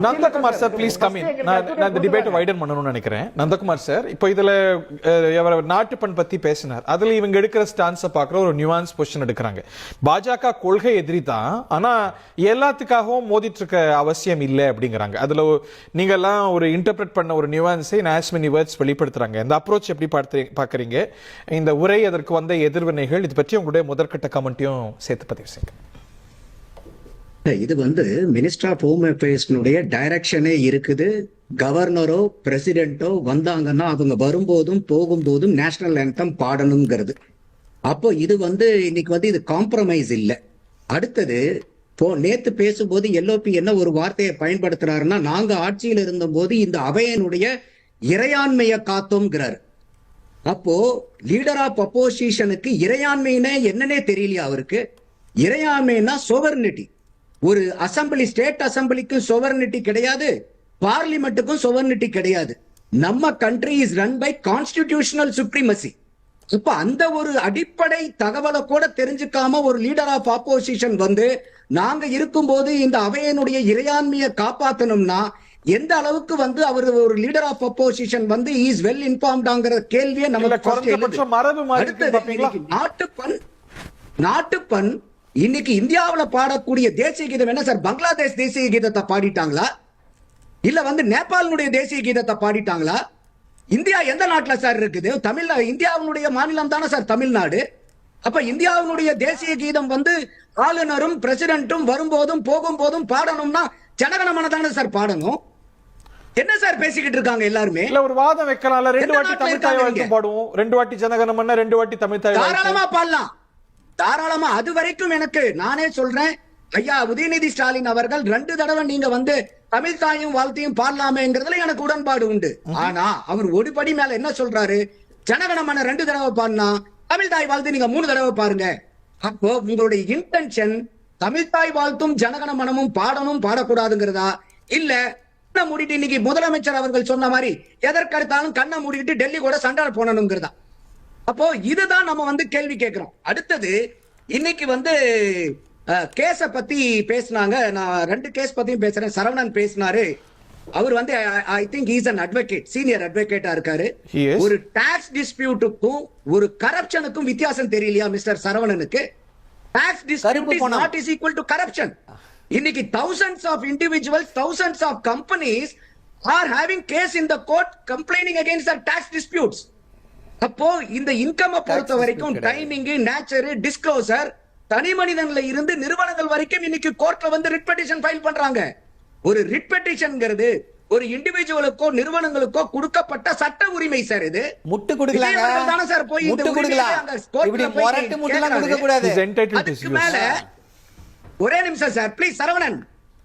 Nandakumar sir please come in. நான் இந்த debate widen பண்ணணும்னு நினைக்கிறேன். நந்தகுமார் சார், இப்போ இதுல நாட்டுப்பண் பத்தி பேசினார். அதுல இவங்க எடுக்கிற ஸ்டான்ஸை பார்க்குற ஒரு நியூவான்ஸ் பொசிஷன் எடுக்கிறாங்க. பாஜக கொள்கை எதிரி தான், ஆனா எல்லாத்துக்காகவும் மோதிட்டு இருக்க அவசியம் இல்லை அப்படிங்கிறாங்க. அதுல நீங்க எல்லாம் ஒரு இன்டர்பிரட் பண்ண ஒரு நியூவான்ஸை as many words வெளிப்படுத்துறாங்க. இந்த அப்ரோச் எப்படி பாக்குறீங்க? இந்த உரை, அதற்கு வந்த எதிர்வினைகள், இது பற்றி உங்களுடைய முதற்கட்ட கமெண்ட்டையும் சேர்த்து பதிவு செய்யுங்க. இது மினிஸ்டர் ஆஃப் ஹோம் அஃபேர்ஸ்னுடைய டைரக்ஷனே இருக்குது. கவர்னரோ பிரசிடென்ட்டோ வந்தாங்கன்னா அவங்க வரும்போதும் போகும்போதும் நேஷனல் ஆந்தம் பாடணுங்கிறது. அப்போ இது இன்னைக்கு இது காம்ப்ரமைஸ் இல்லை. அடுத்தது நேத்து பேசும்போது எல்ஓபி என்ன ஒரு வார்த்தையை பயன்படுத்துறாருன்னா, நாங்க ஆட்சியில் இருந்த போது இந்த அவையனுடைய இறையாண்மையை காத்தோம்ங்கிறாரு. அப்போ லீடர் ஆஃப் அப்போசிஷனுக்கு இறையாண்மைனே என்னன்னே தெரியலையா அவருக்கு? இறையாண்மைனா சோவர்னிட்டி. ஒரு அசம்பிளி, ஸ்டேட் அசம்பிளிக்கும் சோவர்னிட்டி கிடையாது, பார்லிமெண்ட்டுக்கும் சோவர்னிட்டி கிடையாது. நம்ம country is run by constitutional supremacy. இப்ப அந்த ஒரு அடிப்படை தகவலை கூட தெரிஞ்சுக்காம ஒரு லீடர் ஆஃப் ஆப்போசிஷன் நாங்க இருக்கும்போது இந்த அவையனுடைய இறையாண்மையை காப்பாத்தணும்னா எந்த அளவுக்கு அவர் ஒரு leader of opposition is well இன்ஃபார்ம்டாங்கிற கேள்வியை நாட்டுப்பண் இன்னைக்கு இந்தியாவில் பாடக்கூடிய தேசிய கீதம் என்ன சார்? பங்களாதேஷ் தேசிய கீதத்தை பாடிட்டாங்களா? இல்ல நேபாளுடைய தேசிய கீதத்தை பாடிட்டாங்களா? இந்தியா எந்த நாட்டுல சார் இருக்குது? இந்தியாவுடைய மாநிலம் தானே சார் தமிழ்நாடு. அப்ப இந்தியாவுடைய தேசிய கீதம் ஆளுநரும் பிரசிடென்ட்டும் வரும்போதும் போகும்போதும் பாடணும்னா ஜனகணமன தானே சார் பாடணும். என்ன சார் பேசிக்கிட்டு இருக்காங்க எல்லாருமே? இல்ல ஒரு வாதம் வைக்கலாம். 2 வாட்டி தமிழ் தாய் வாழ்த்து பாடுவோம், 2 வாட்டி ஜனகணமன, 2 வாட்டி தமிழ் தாய் வாழ்த்து தாராளமா பாடலாம். தாராளமா. அது வரைக்கும் எனக்கு நானே சொல்றேன், ஐயா உதயநிதி ஸ்டாலின் அவர்கள் 2 தடவை நீங்க தமிழ் தாயும் வாழ்த்தையும் பாடலாமேங்கிறதுல எனக்கு உடன்பாடு உண்டு. ஆனா அவர் ஒரு படி மேல என்ன சொல்றாரு? ஜனகணமன 2 தடவை பாடினா தமிழ் தாய் வாழ்த்து நீங்க 3 தடவை பாருங்க. அப்போ உங்களுடைய இன்டென்ஷன் தமிழ் தாய் வாழ்த்தும் ஜனகணமனமும் பாடணும் பாடக்கூடாதுங்கிறதா, இல்ல மூடிட்டு இன்னைக்கு முதலமைச்சர் அவர்கள் சொன்ன மாதிரி எதற்கடுத்தாலும் கண்ணை மூடிட்டு டெல்லி கூட சண்டை போனணுங்கிறதா? அப்போ இதுதான் நம்ம கேள்வி கேட்கிறோம். அடுத்தது இன்னைக்கு கேஸ பத்தி பேசினாங்க. நான் 2 கேஸ் பத்தியும் பேசுறேன். சரவணன் பேசினாரு. அவர் I think he is an advocate, senior அட்வொகேட்டா இருக்காரு. ஒரு டாக்ஸ் டிஸ்பியூட்டுக்கும் ஒரு கரப்ஷனுக்கும் வித்தியாசம் தெரியலையா மிஸ்டர் சரவணனுக்கு? Tax dispute is not is equal to corruption. இன்னைக்கு thousands of individuals, thousands of companies are having case in the court complaining against the tax disputes. அப்போ இந்த இன்கம் பொறுத்த வரைக்கும் டைமிங், நேச்சர், டிஸ்க்ளோசர், தனி மனிதன்ல இருந்து நிறுவனங்கள் வரைக்கும் இன்னைக்கு கோர்ட்ல ரிட் பெட்டிஷன் ஃபைல் பண்றாங்க. ஒரு ரிட் பெட்டிஷன்ங்கிறது ஒரு இண்டிவிஜுவலுக்கோ நிறுவனங்களுக்கோ கொடுக்கப்பட்ட சட்ட உரிமை சார். இது முட்டு கொடுக்கலாங்க தானே சார்? போய் முட்டு கொடுக்கலாம், இப்படி மொரட்டு முட்டுலாம் கொடுக்க கூடாது. அதுக்கு மேல ஒரே நிமிஷம் சார் ப்ளீஸ். சரவணன்,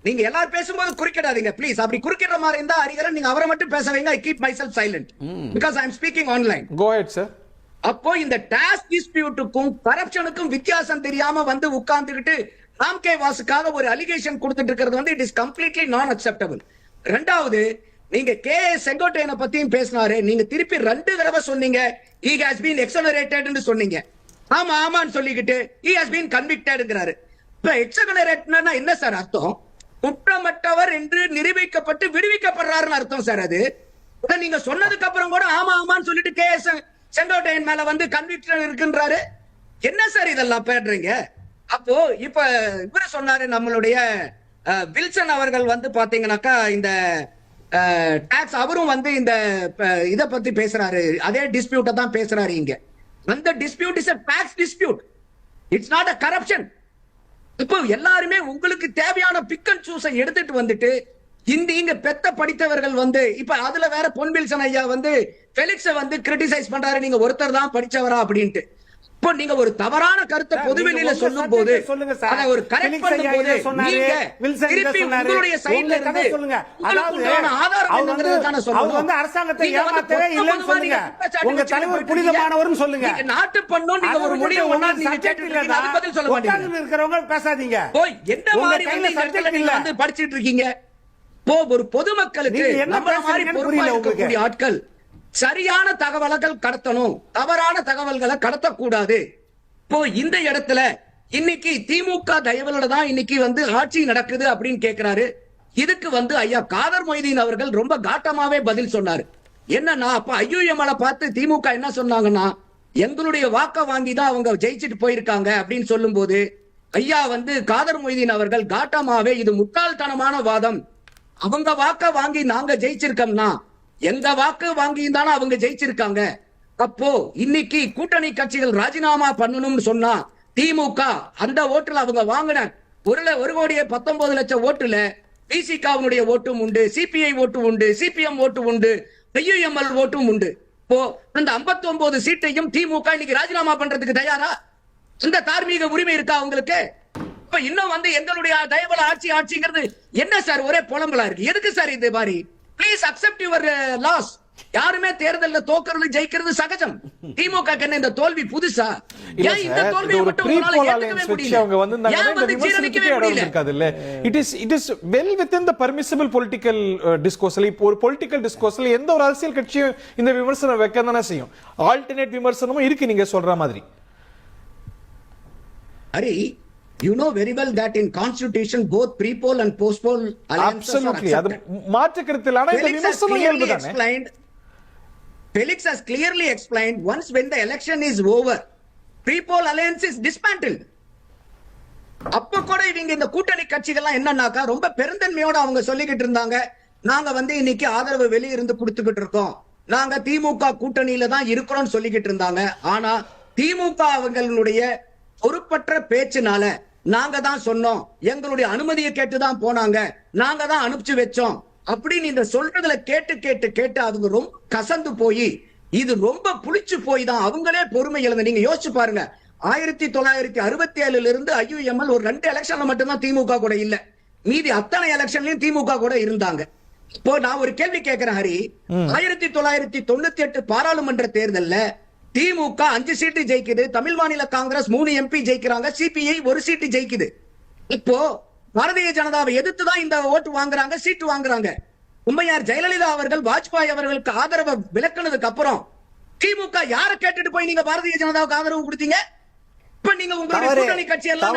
நீங்க எல்லாரும் பேசும்போது குறுக்கிடாதீங்க ப்ளீஸ். அப்படி குறுக்கிற மாதிரி இருந்தா ஹரிகரன் நீங்க அவரை மட்டும் பேச வைங்க. I keep myself silent because I am speaking online. Go ahead sir. அப்போ இந்த டாக்ஸ் டிஸ்பியூட்டுக்கும் கரப்ஷனுக்கும் வித்தியாசம் தெரியாம உட்கார்ந்துகிட்டு ராம்கே வாசுக்காக ஒரு அலிகேஷன் கொடுத்துட்டு இருக்கிறது இட் இஸ் கம்ப்ளீட்லி நான் அக்செப்டபிள். ரெண்டாவது, நீங்க செங்கோட்டையனை பத்தியும் பேசினாரு. நீங்க திருப்பி 2 தடவை சொன்னீங்க he has been exonerated ன்னு சொன்னீங்க. ஆமா ஆமான்னு சொல்லிக்கிட்டு he has been convictedங்கறாரு. இப்ப எக்ஸனரேட்னா என்ன சார் அர்த்தம்? குற்றமற்றவர் என்று நிரூபிக்கப்பட்டு விடுவிக்கப்படுறாருன்னு அர்த்தம் சார். அது நீங்க சொன்னதுக்கு அப்புறம் கூட ஆமா ஆமான்னு சொல்லிட்டு செங்கோட்டையன் மேல கன்விக்ஷன் இருக்குன்றாரு. என்ன சார் இதெல்லாம் பேடுறீங்க? அப்போ இப்ப இவரு சொன்னாரு, நம்மளுடைய வில்சன் அவர்கள் பாத்தீங்கன்னாக்கா இந்த டாக்ஸ் அவரும் இந்த இத பத்தி பேசுறாரு. அதே டிஸ்பியூட்ட தான் பேசுறாரு இங்க. அந்த dispute is a tax dispute. It's not a corruption. இப்போ எல்லாருமே உங்களுக்கு தேவையான பிக் அண்ட் சூஸை எடுத்துட்டு இங்க பெத்த படித்தவர்கள் இப்ப அதுல வேற பொன்வில்சன் ஐயா பெலிக்ஸ கிரிட்டிசைஸ் பண்றாரு, நீங்க ஒருத்தர் தான் படிச்சவரா அப்படின்ட்டு. இப்போ நீங்க ஒரு தவறான கருத்தை பொதுவெளியில சொல்லும் போது அதை ஒரு கரெக்ட் பண்ணும்போது நீங்க திருப்பி உங்களுடைய சைடுல இருந்து உங்களுக்கான ஆதாரம் என்னங்கிறதுக்கான சொல்லணும். அரசாங்கத்தை ஏமாத்தவே இல்லைன்னு சொல்லுங்க. உங்க தலைவர் புனிதமானவர்னு சொல்லுங்க. நாட்டு பண்ணோம் நீங்க ஒரு முடிவு ஒண்ணா நீங்க கேட்டுட்டீங்க, அது பதில் சொல்ல மாட்டீங்க. இருக்கிறவங்க பேசாதீங்க. போய் எந்த மாதிரி நீங்க படிச்சிட்டு இருக்கீங்க? ஒரு பொதுமக்களுக்கு நம்மள மாதிரி பொறுப்பா இருக்கக்கூடிய ஆட்கள் சரியான தகவல்கள் கடத்தணும், தவறான தகவல்களை கடத்தக்கூடாது. இப்போ இந்த இடத்துல இன்னைக்கு திமுக தயவுல தான் இன்னைக்கு ஆட்சி நடக்குது அப்படின்னு கேட்கிறாரு. இதுக்கு வந்து ஐயா காதர் மொய்தீன் அவர்கள் ரொம்ப காட்டமாவே பதில் சொன்னாரு. என்னன்னா அப்ப ஐயுஎம்எல பார்த்து திமுக என்ன சொன்னாங்கன்னா, எங்களுடைய வாக்க வாங்கி தான் அவங்க ஜெயிச்சுட்டு போயிருக்காங்க அப்படின்னு சொல்லும் போது ஐயா வந்து காதர் மொய்தீன் அவர்கள் காட்டமாவே இது முட்டாள்தனமான வாதம், அவங்க வாக்க வாங்கி நாங்க ஜெயிச்சிருக்கோம்னா எங்க வாக்கு வாங்கி தானே அவங்க ஜெயிச்சிருக்காங்க. அப்போ இன்னைக்கு கூட்டணி கட்சிகள் ராஜினாமா பண்ணணும்னு சொன்னா திமுக அந்த ஓட்டுல அவங்க வாங்கின 1,19,00,000 ஓட்டுல பிசிகாவுடைய ஓட்டும் உண்டு, சிபிஐ ஓட்டு உண்டு, சிபிஎம் ஓட்டு உண்டு, ஐயுஎம்எல் ஓட்டும் உண்டு. இப்போ அந்த 59 சீட்டையும் திமுக இன்னைக்கு ராஜினாமா பண்றதுக்கு தயாரா? இந்த தார்மீக உரிமை இருக்கா உங்களுக்கு? இப்ப இன்னும் வந்து எங்களுடைய தயவுல ஆட்சிங்கிறது என்ன சார் ஒரே புலம்பலா இருக்கு? எதுக்கு சார் இது மாதிரி? Please accept your loss. யாருமே தேர்தல்ல தோக்கிறது ஜெயிக்கிறது சகஜம். திமுக இந்த தோல்வி புதுசா? ஏன் இந்த தோல்வியை மட்டும் உங்களால ஏத்துக்கவே முடியல? அவங்க வந்து ஏன் வந்து ஜீரணிக்கவே முடியல? இருக்காதுல்ல. It is well within the permissible political டிஸ்கோர்ஸ்ல. இப்போ ஒரு பொலிட்டிக்கல் டிஸ்கோர்ஸ்ல எந்த ஒரு அரசியல் கட்சியும் இந்த விமர்சனம் வைக்க தானே செய்யும். ஆல்டர்னேட் விமர்சனமும் இருக்கு நீங்க சொல்ற மாதிரி. Hari, you know very well that in constitution both pre-poll and post-poll alliances Absolutely. are அது accepted. மாற்று கருத்தில் ஆனா இந்த விமர்சனம் இயல்பு தானே. Felix has clearly explained once when the election is over, pre-poll alliance is dismantled. அப்ப கூட இவங்க இந்த கூட்டணி கட்சிகள்லாம் என்னன்னாக்கா ரொம்ப பெருந்தன்மையோட அவங்க சொல்லிக்கிட்டு இருந்தாங்க, நாங்க வந்து இன்னைக்கு ஆதரவு வெளியிருந்து கொடுத்துக்கிட்டு இருக்கோம், நாங்க திமுக கூட்டணியில தான் இருக்கிறோம்னு சொல்லிக்கிட்டு இருந்தாங்க. ஆனா திமுக அவங்களுடைய பொறுப்பற்ற பேச்சுனால நாங்க தான் சொன்னோம், எங்களுடைய அனுமதியை கேட்டுதான் போனாங்க, நாங்க தான் அனுப்பிச்சு வச்சோம் அப்படின்னு இந்த சொல்றதுல கேட்டு கேட்டு கேட்டு அவங்க ரொம்ப கசந்து போய் இது ரொம்ப புளிச்சு போய் தான் அவங்களே பொறுமை இழந்து. நீங்க யோசிச்சு பாருங்க, 1967 இருந்து ஐயுஎம்எல் ஒரு 2 எலெக்ஷன்ல மட்டும்தான் திமுக கூட இல்ல, மீதி அத்தனை எலெக்ஷன்லயும் திமுக கூட இருந்தாங்க. இப்போ நான் ஒரு கேள்வி கேட்கிறேன் ஹரி, 1998 பாராளுமன்ற தேர்தல்ல திமுக 5 சீட்டு ஜெயிக்குது, தமிழ் மாநில காங்கிரஸ் 3 எம்பி ஜெயிக்கிறாங்க, சிபிஐ 1 சீட்டு ஜெயிக்குது. இப்போ பாரதிய ஜனதாவை எதிர்த்து தான் இந்த ஓட்டு வாங்குறாங்க, சீட்டு வாங்குறாங்க. உண்மையார் ஜெயலலிதா அவர்கள் வாஜ்பாய் அவர்களுக்கு ஆதரவை விலக்கினதுக்கு அப்புறம் திமுக யாரை கேட்டுட்டு போய் நீங்க பாரதிய ஜனதாவுக்கு ஆதரவு கொடுத்தீங்க? இப்ப நீங்க உங்களுடைய கூட்டணி கட்சி எல்லாம்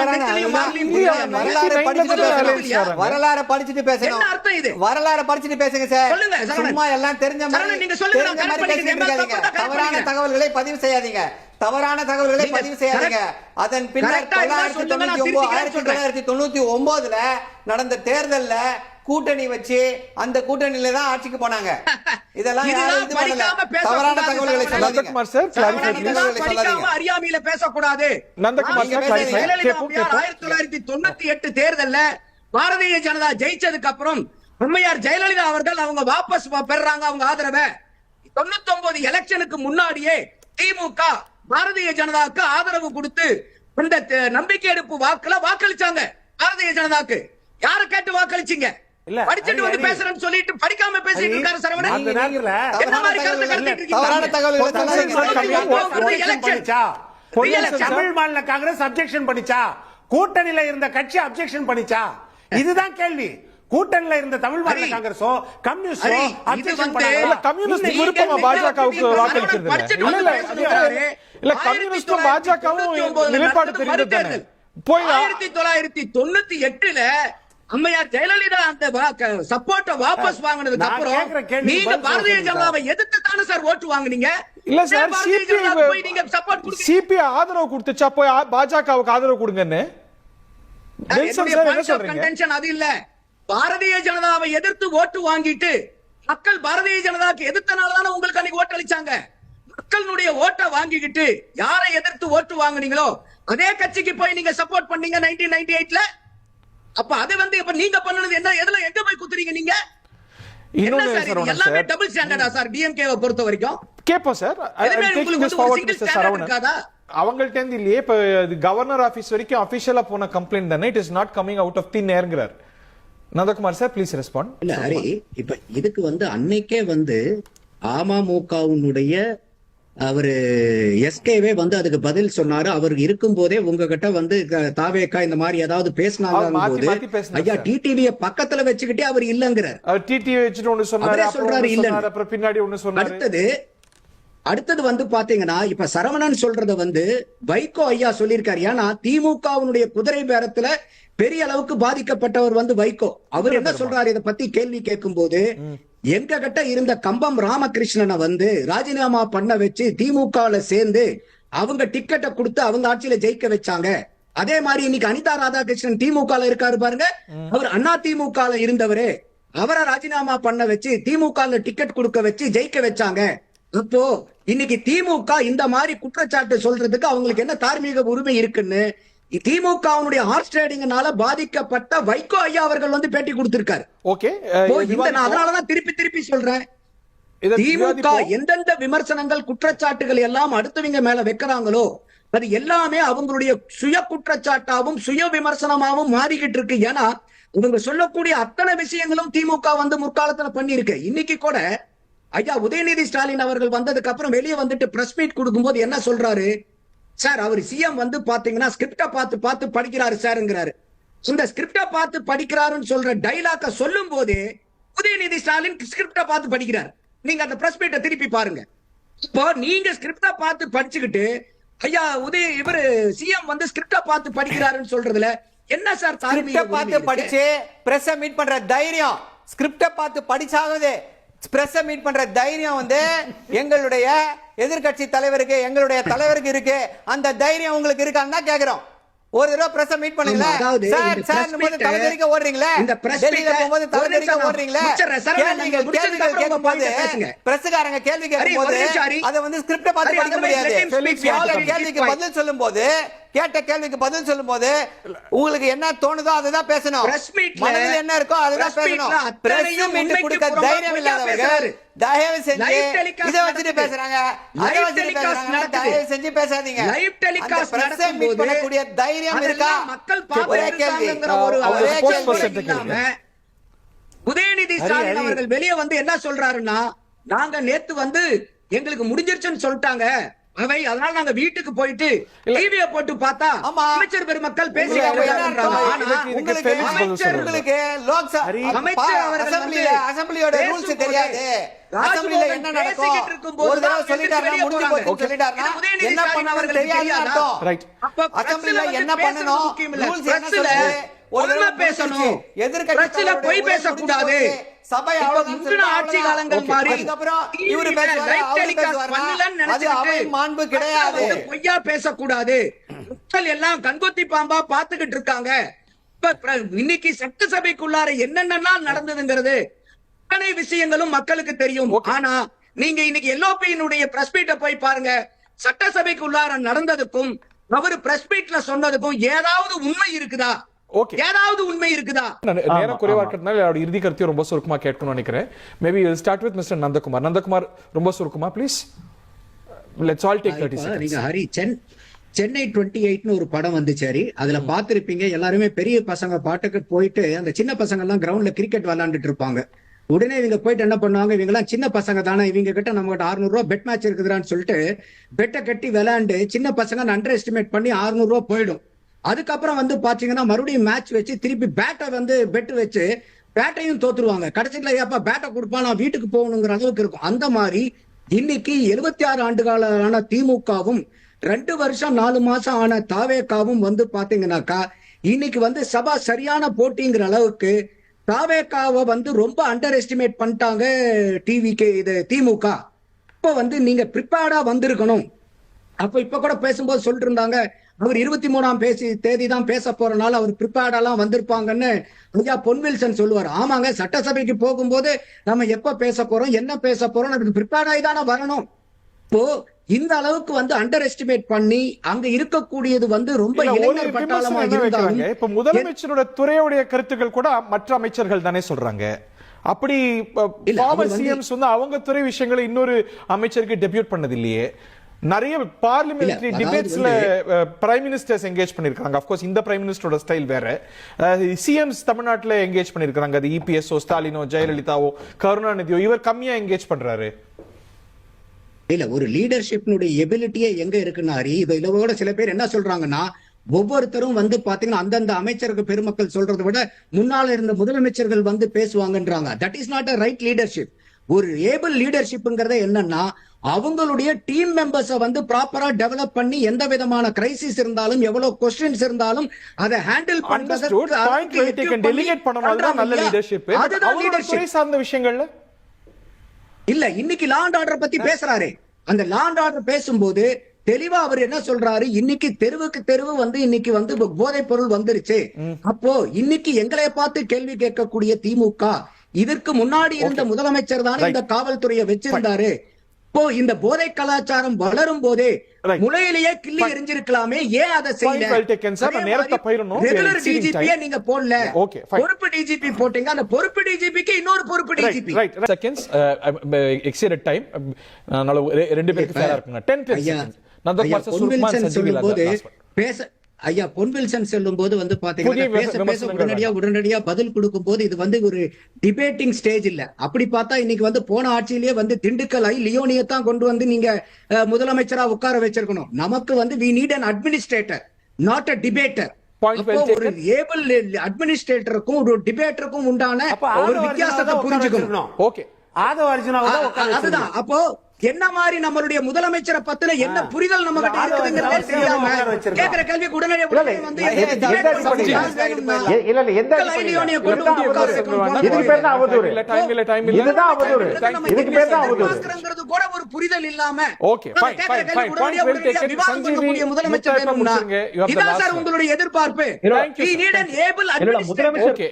வரலாறு படிச்சுட்டு பேசுங்க. என்ன அர்த்தம் இது? வரலாறு படிச்சுட்டு பேசுங்க சார். சொல்லுங்க. சும்மா எல்லாம் தெரிஞ்ச மாதிரி நீங்க சொல்லுங்க. தவறான தகவல்களை பதிவு செய்யாதீங்க. தவறான தகவல்களை பதிவு செய்யாதீங்க. அதன் பின்னர் 1999 நடந்த தேர்தல்ல கூட்டணி வச்சு அந்த கூட்டணியில தான் ஆட்சிக்கு போனாங்க. இதெல்லாம் தவறான தகவல்களை சொல்லாதீங்க. அறியாமையில பேசக்கூடாது. 1998 தேர்தல்ல பாரதிய ஜனதா ஜெயிச்சதுக்கு அப்புறம் உண்மையார் ஜெயலலிதா அவர்கள் அவங்க வாபஸ் பெறாங்க அவங்க ஆதரவை. 99 எலெக்ஷனுக்கு முன்னாடியே திமுக பாரதிய ஜனதாவுக்கு ஆதரவு கொடுத்து இந்த நம்பிக்கை எடுப்பு வாக்குல வாக்களிச்சாங்க. பாரதிய ஜனதாக்கு யாரை கேட்டு வாக்களிச்சீங்க? படிச்சுட்டு வந்து பேசுறேன்னு சொல்லிட்டு படிக்காம பேசிட்டு இருக்காரு சரவணன். என்ன மாதிரி கருத்து கருத்துட்டு இருக்கீங்க? தமிழ் மாநில காங்கிரஸ் அப்ஜெக்ஷன் பண்ணிச்சா? கூட்டணியில இருந்த கட்சி அப்ஜெக்ஷன் பண்ணிச்சா? இதுதான் கேள்வி. கூட்டணியில இருந்த தமிழ் மாநில காங்கிரஸோ கம்யூனிஸ்டோ அப்ஜெக்ஷன் பண்ணாங்க. கம்யூனிஸ்ட் விருப்பமா பாஜகவுக்கு வாக்களிக்கிறது இல்ல கம்யூனிஸ்டும் பாஜகவும் நிலைப்பாடு தெரிந்தது தானே. 1998 அம்மையார் ஜெயலலிதா அந்த சப்போர்ட்ட வாபஸ் வாங்கினதுக்கு அப்புறம் நீங்க பாரதிய ஜனதாவை எதிர்த்து தானே சார் ஓட்டு வாங்குனீங்க? இல்ல சார், சிபிஐ ஆதரவு கொடுத்துச்சா போய் பாஜகவுக்கு ஆதரவு கொடுங்கன்னு? அது இல்ல, பாரதிய ஜனதாவை எதிர்த்து ஓட்டு வாங்கிட்டு மக்கள் பாரதிய ஜனதாவுக்கு எதிர்த்தனாலதானே உங்களுக்கு அன்னைக்கு ஓட்டு அளிச்சாங்க. மக்களுடைய ஓட்டை வாங்கிக்கிட்டு யாரை எதிர்த்து ஓட்டு வாங்குனீங்களோ அதே கட்சிக்கு போய் நீங்க சப்போர்ட் பண்ணீங்க 1998ல. அப்ப அது வந்து இப்ப நீங்க பண்ணது என்ன? எதுல எங்க போய் குத்துறீங்க நீங்க? எல்லாமே டபுள் ஸ்டாண்டர்டா சார் டிஎம்கேவை பொறுத்த வரைக்கும்? கேப்போம் சார். அவங்கள்ட்ட இருந்து இல்லையே, இப்ப கவர்னர் ஆபீஸ் வரைக்கும் அபிஷியலா போன கம்ப்ளைண்ட் தானே. It is not coming out of thin ஏர்ங்கிறார் நந்தகுமார் சார். Please respond. இல்ல ஹரி, இப்ப இதுக்கு வந்து அன்னைக்கே வந்து அமமுகவுடைய அவரு எஸ்கேவே வந்து அதுக்கு பதில் சொன்னாரு. அவர் இருக்கும் போதே உங்ககிட்ட வந்து தாவேக்கா இந்த மாதிரி ஏதாவது பேசினாங்க போது ஐயா டிடிவிய பக்கத்துல வச்சுக்கிட்டே அவர் இல்லங்கிறார். டிடிவி வச்சுட்டு ஒன்னு சொன்னாரு, சொல்றாரு இல்ல, அப்புறம் பின்னாடி ஒன்னு சொன்னாரு. அடுத்தது அடுத்தது வந்து பாத்தீங்கன்னா இப்ப சரவணன் சொல்றத வந்து வைகோ ஐயா சொல்லியிருக்காரு. ஏன்னா திமுகவினுடைய குதிரை பேரத்துல பெரிய அளவுக்கு பாதிக்கப்பட்டவர் வந்து வைகோ. அவர் என்ன சொல்றாரு இத பத்தி கேள்வி கேட்கும் போது, எங்க கிட்ட இருந்த கம்பம் ராமகிருஷ்ணனை வந்து ராஜினாமா பண்ண வச்சு திமுகல சேர்ந்து அவங்க டிக்கெட்டை கொடுத்து அவங்க ஆட்சியில ஜெயிக்க வச்சாங்க. அதே மாதிரி இன்னைக்கு அனிதா ராதாகிருஷ்ணன் திமுகல இருக்காரு பாருங்க, அவர் அண்ணா திமுகல இருந்தவரு, அவரை ராஜினாமா பண்ண வச்சு திமுகல டிக்கெட் கொடுக்க வச்சு ஜெயிக்க வச்சாங்க. இப்போ இன்னைக்கு திமுக இந்த மாதிரி குற்றச்சாட்டு சொல்றதுக்கு அவங்களுக்கு என்ன தார்மீக உரிமை இருக்குன்னு திமுகவுடைய ஹார்ஸ் ட்ரேடிங்னால பாதிக்கப்பட்ட வைகோ ஐயா அவர்கள் வந்து பேட்டி கொடுத்திருக்காரு. ஓகே, நான் அதனாலதான் திருப்பி சொல்றேன், திமுக எந்தெந்த விமர்சனங்கள் குற்றச்சாட்டுகள் எல்லாம் அடுத்தவங்க மேல வைக்கிறாங்களோ அது எல்லாமே அவங்களுடைய சுய குற்றச்சாட்டாவும் சுய விமர்சனமாவும் மாறிக்கிட்டு இருக்கு. ஏன்னா இவங்க சொல்லக்கூடிய அத்தனை விஷயங்களும் திமுக வந்து முற்காலத்துல பண்ணிருக்கு. இன்னைக்கு கூட ஐயா உதயநிதி ஸ்டாலின் அவர்கள் வந்ததுக்கு அப்புறம் வெளியே வந்துட்டு பிரஸ் மீட் கொடுக்கும்போது என்ன சொல்றாரு, சார் அவர் சிஎம் வந்து பாத்தீங்கன்னா ஸ்கிரிப்ட பார்த்து படிக்கிறாரு சார்ங்கிறாரு. இந்த ஸ்கிரிப்ட பார்த்து படிக்கிறாருன்னு சொல்ற டைலாக சொல்லும் போது உதயநிதி ஸ்டாலின் ஸ்கிரிப்ட பார்த்து படிக்கிறார். நீங்க அந்த பிரஸ் மீட்டை திருப்பி பாருங்க. இப்போ நீங்க ஸ்கிரிப்ட பார்த்து படிச்சுக்கிட்டு ஐயா இவரு சிஎம் வந்து ஸ்கிரிப்ட பார்த்து படிக்கிறாருன்னு சொல்றதுல என்ன சார் ஸ்கிரிப்ட பார்த்து படிச்சு பிரஸ் மீட் பண்ற தைரியம், ஸ்கிரிப்ட பார்த்து படிச்சாவது பிரஸ் மீட் பண்ற தைரியம் வந்து எங்களுடைய எதிர்க்கட்சி தலைவருக்கு எங்களுடைய தலைவருக்கு இருக்கு. அந்த தைரியம் உங்களுக்கு இருக்கான்னு தான் கேக்குறோம். ஒரு தடவை பிரஸ் மீட் பண்ணுங்களே சார், சார் போது தலைவரிக்க ஓடுறீங்களே, டெல்லியில போகும்போது தலைவரிக்க ஓடுறீங்களே, கேள்விகள் கேட்கும்போது பிரஸ்காரங்க கேள்வி கேட்கும்போது அதை வந்து ஸ்கிரிப்ட பார்த்து படிக்க முடியாது. கேள்விக்கு பதில் சொல்லும் போது கேட்ட கேள்விக்கு பதில் சொல்லும் போது உங்களுக்கு என்ன தோணுதோ அதுதான் பேசணும், மனதில் என்ன இருக்கோ அதுதான் பேசணும். பிரஸ் மீட் கொடுக்க தைரியம் இல்லாதவர்கள் தயவு செஞ்சு இதை வச்சுட்டு பேசுறாங்க, அதை வச்சுட்டு பேசுறாங்க. தயவு செஞ்சு பேசாதீங்க. பிரஸ் மீட் பண்ணக்கூடிய தைரியம் இருக்கா? ஒரே கேள்வி. உதயநிதி ஸ்டாலின் அவர்கள் வெளியே வந்து என்ன சொல்றாருன்னா, நாங்க நேத்து வந்து எங்களுக்கு முடிஞ்சிருச்சுன்னு சொல்லிட்டாங்க அவை, அதனால நாங்க வீட்டுக்கு போயிட்டு டிவியை போட்டு பார்த்தா அமைச்சர் பெருமக்கள் பேசுறாங்க. அசெம்பிளியோட ரூல்ஸ் தெரியாது, அசெம்பிளில என்ன நடக்கும் ஒரு தடவை சொல்லிட்டாருன்னா முடிஞ்சு போச்சு சொல்லிட்டாருன்னா என்ன பண்ணவர்கள் தெரியாது அர்த்தம். அசெம்பிளில என்ன பண்ணணும், ரூல்ஸ் என்ன சொல்லுது, ஒரு தடவை பேசணும், எதிர்க்கட்சியில போய் பேசக்கூடாது. சபை ஆட்சி காலங்கள் மாறி இவரு மாண்பு கிடையாது, பொய்யா பேசக்கூடாது. மக்கள் எல்லாம் கண்கொத்தி பாம்பா பாத்துக்கிட்டு இருக்காங்க. இன்னைக்கு சட்டசபைக்குள்ளார என்னென்னலாம் நடந்ததுங்கிறது அத்தனை விஷயங்களும் மக்களுக்கு தெரியும். ஆனா நீங்க இன்னைக்கு எல்ஓபியினுடைய பிரஸ் மீட்டை போய் பாருங்க, சட்டசபைக்குள்ளார நடந்ததுக்கும் அவரு பிரஸ் மீட்ல சொன்னதுக்கும் ஏதாவது உண்மை இருக்குதா? ஏதாவது உண்மை இருக்குதா? நேரம் குறைவா இருக்கிறதுனால இறுதி கருத்தையும் ரொம்ப சுருக்கமா கேட்கணும்னு நினைக்கிறேன். Maybe start with mister Nandakumar. Nandakumar ரொம்ப சுருக்கமா please. Let's all take 30 seconds. நீங்க ஹரி சென்னை 28ன்னு ஒரு படம் வந்துச்சு ஹரி, அதுல பாத்திருப்பீங்க எல்லாருமே பெரிய பசங்க பாட்டுக்கு போயிட்டு அந்த சின்ன பசங்க எல்லாம் கிரவுண்ட்ல கிரிக்கெட் விளையாண்டுட்டு இருப்பாங்க. உடனே இவங்க போயிட்டு என்ன பண்ணுவாங்க, இவங்க எல்லாம் சின்ன பசங்க தானே, இவங்க கிட்ட நம்ம கிட்ட 600 ரூபாய் பெட் மேட்ச் இருக்குதுன்னு சொல்லிட்டு பெட்டை கட்டி விளையாண்டு சின்ன பசங்க அண்டர் எஸ்டிமேட் பண்ணி 600 ரூபாய் போயிடும். அதுக்கப்புறம் வந்து பாத்தீங்கன்னா மறுபடியும் மேட்ச் வச்சு திருப்பி பேட்டை வந்து பெட் வச்சு பேட்டையும் தோத்துருவாங்க. கடைசியில ஏப்பா பேட்டை கொடுப்பா நான் வீட்டுக்கு போகணுங்கிற அளவுக்கு இருக்கும். அந்த மாதிரி இன்னைக்கு 76 ஆண்டு கால திமுகவும் 2 வருஷம் 4 மாசம் ஆன தாவேக்காவும் வந்து பாத்தீங்கன்னாக்கா இன்னைக்கு வந்து சபா சரியான போட்டிங்கிற அளவுக்கு தாவேக்காவை வந்து ரொம்ப அண்டர் எஸ்டிமேட் பண்ணிட்டாங்க டிவிக்கு இது திமுக. இப்ப வந்து நீங்க ப்ரிப்பேர்டா வந்திருக்கணும். அப்ப இப்ப கூட பேசும்போது சொல்லிட்டு இருந்தாங்க அவர் 23ஆம் தேதி தான் பேச போறனால அவர் ப்ரிப்பேர்டெல்லாம் வந்திருப்பாங்கன்னு ஐயா பொன்வில்சன் சொல்லுவார். ஆமாங்க, சட்டசபைக்கு போகும்போது நம்ம எப்ப பேச போறோம் என்ன பேச போறோம் அதுக்கு ப்ரிப்பேர்டாகி தானே வரணும். இப்போ இந்த அளவுக்கு வந்து அண்டர் எஸ்டிமேட் பண்ணி அங்க இருக்கக்கூடியது வந்து ரொம்ப இளைஞர் பட்டாளமா இருந்தாலும் இப்ப முதலமைச்சரோட துறையுடைய கருத்துக்கள் கூட மற்ற அமைச்சர்கள் தானே சொல்றாங்க. அப்படி சிஎம்ஸ் வந்து அவங்க துறை விஷயங்களை இன்னொரு அமைச்சருக்கு டெபியூட் பண்ணது இல்லையே. நிறைய பார்லிமெண்டரி டிபேட்ஸ்ல பிரைம் மினிஸ்டர்ஸ் எங்கேஜ் பண்ணிருக்காங்க. ஆஃப் கோர்ஸ் இந்த பிரைம் மினிஸ்டரோட ஸ்டைல் வேற. சிஎம்ஸ் தமிழ்நாட்டுல எங்கேஜ் பண்ணிருக்காங்க. அது இபிஎஸ்ஓ ஸ்டாலினோ ஜெயலலிதாவோ கருணாநிதியோ இவர் கம்மியா எங்கேஜ் பண்றாரு. இல்ல ஒரு லீடர்ஷிப்னுடைய எபிலிட்டியே எங்க இருக்குன்னா இதுல கூட சில பேர் என்ன சொல்றாங்கன்னா ஒவ்வொருத்தரும் வந்து பாத்தீங்கன்னா அந்தந்த அமைச்சருக்கு பெருமக்கள் சொல்றதை விட முன்னால இருந்த முதலமைச்சர்கள் வந்து பேசுவாங்கன்றாங்க. That is not a right leadership. ஒரு ஏபிள் லீடர்ஷிப்ங்கிறத என்னன்னா அவங்களுடைய டீம் மெம்பர்ஸ வந்து ப்ராப்பரா டெவலப் பண்ணி எந்த விதமான கிரைசிஸ் இருந்தாலும் எவ்வளவு கொஸ்டின்ஸ் இருந்தாலும் அதை handle Understood. Point well taken. Delegate பண்ணனால தான் நல்ல leadership. அதுதான் அவரோட leadership. துறை சார்ந்த விஷயங்கள்ல இல்ல இன்னைக்கு லா அண்ட் ஆர்டர் பத்தி பேசுறாரு. அந்த லா அண்ட் ஆர்டர் பேசும்போது தெளிவா அவர் என்ன சொல்றாரு, இன்னைக்கு தெருவுக்கு தெருவு வந்து இன்னைக்கு வந்து போதைப் பொருள் வந்துருச்சு. அப்போ இன்னைக்கு எங்களை பார்த்து கேள்வி கேட்கக்கூடிய திமுக இதற்கு முன்னாடி இருந்த முதலமைச்சர் தானே இந்த காவல்துறையை வச்சிருந்தாரு. இப்போ இந்த போதை கலாச்சாரம் வளரும் போதே முளையிலேயே கிள்ளி எரிஞ்சிருக்கலாமே, ஏன் அதை செய்யல? ரெகுலர் டிஜிபியை நீங்க போடல, பொறுப்பு டிஜிபி போட்டீங்க. அந்த பொறுப்பு டிஜிபிக்கு இன்னொரு பொறுப்பு டிஜிபி. செகண்ட்ஸ் எக்ஸீடட் டைம் நாள ரெண்டு பேருக்கு ஃபேரா இருக்குங்க. 10 செகண்ட்ஸ் நந்தகுமார் சார் சுருக்மான் சஞ்சீவிலா பேச ஐயா பொன் வில்சன் செல்லும் போது வந்து பாத்தீங்கன்னா பேச உடனடியா பதில் கொடுக்கும் போது இது வந்து ஒரு டிபேட்டிங் ஸ்டேஜ் இல்ல. அப்படி பார்த்தா இன்னைக்கு வந்து போன ஆட்சியிலேயே வந்து திண்டுக்கல் லியோனியை தான் கொண்டு வந்து நீங்க முதலமைச்சரா உட்கார வச்சிருக்கணும். நமக்கு வந்து we need an administrator, not a debater. ஒரு ஏபிள் அட்மினிஸ்ட்ரேட்டருக்கும் ஒரு டிபேட்டருக்கும் உண்டான ஒரு வித்தியாசத்தை புரிஞ்சுக்கணும். ஓகே ஆதவ அர்ஜுனாவை அதுதான். அப்போ என்ன மாதிரி நம்மளுடைய முதலமைச்சரை பத்தின என்ன புரிதல் நம்ம கிட்ட இருக்குதுங்கறதே தெரியாம கேக்குற கேள்விக்கு உடனே வந்து இதுக்கு பேர் தான் அவதூறு. இதுதான் அவதூறு. இதுக்கு பேர் தான் அவதூறு. கூட ஒரு புரிதல் இல்லாம okay fine fine point well taken. Sanjeevi முதலமைச்சர் வேணும்னா இதான் சார் உங்களுடைய எதிர்பார்ப்பு. We need an able administrator. Okay